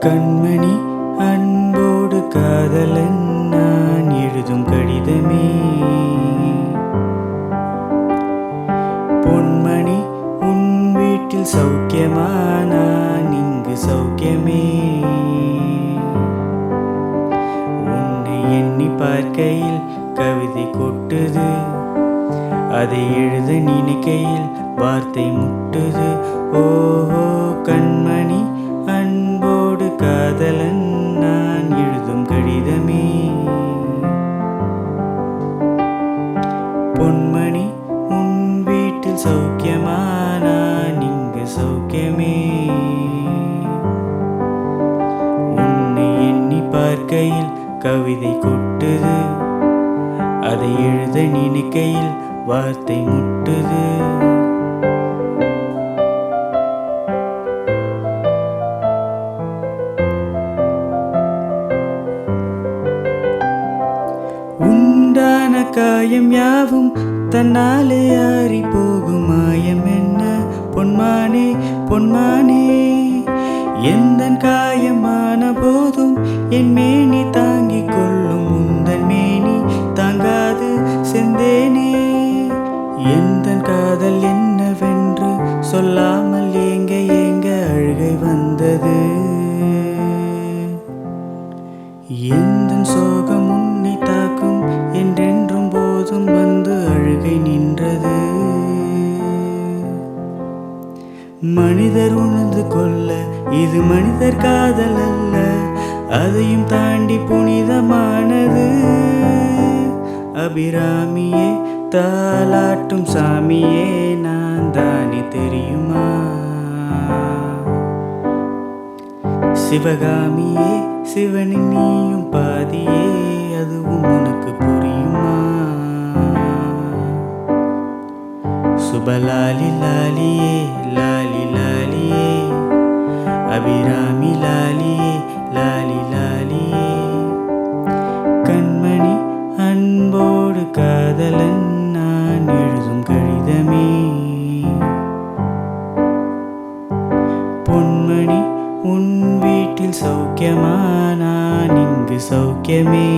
கண்மணி அன்போடு காதலன் நான் எழுதும் கடிதமே. பொன்மணி உன் வீட்டில் சௌக்கியமா? நான் இங்கு சௌக்கியமே. உன்னை எண்ணி பார்க்கையில் கவிதை கொட்டுது, அதை எழுத நினைக்கையில் வார்த்தை முட்டுது. ஓஹோ கண்மணி அன்போடு காதலன் நான் எழுதும் கடிதமே. பொன்மணி உன் வீட்டில் சௌக்கியமா? நான் இங்கு சௌக்கியமே. உன்னை எண்ணி பார்க்கையில் கவிதை கொட்டுது, அதை எழுத நினைக்கையில் வார்த்தை முட்டுது. உண்டான காயம் யாவும் தன்னாலே ஆறி போகும். மாயம் என்ன பொன்மானே பொன்மானே, எந்தன் காயமான போதும் என் மேனி தாங்கிக் கொள்ளும். உந்தன் மேனி தாங்காது செந்தேனே. எந்தன் காதல் என்னவென்று சொல்லாமல் ஏங்க ஏங்க அழுகை வந்தது. எந்தன் சோகம் உன்னை தாக்கும் என்றென்றும் போதும் வந்து அழுகை நின்றது. மனிதர் உணர்ந்து கொள்ள இது மனிதர் காதல் அல்ல, அதையும் தாண்டி புனிதமானது. அபிராமியே தாலாட்டும் சாமியே நான் தானே தெரியுமா? சிவகாமியே சிவனின் நீயும் பாதியே, அதுவும் உனக்கு புரியுமா? சுபலாலி லாலியே லாலி லாலியே, அபிராமி லாலியே லாலி லாலியே. கண்மணி அன்போடு காதலன் நான் எழுதும் கடிதமே. பொன்மணி உன் வீட்டில் சௌக்கியமா? நான் இங்கு சௌக்கியமே.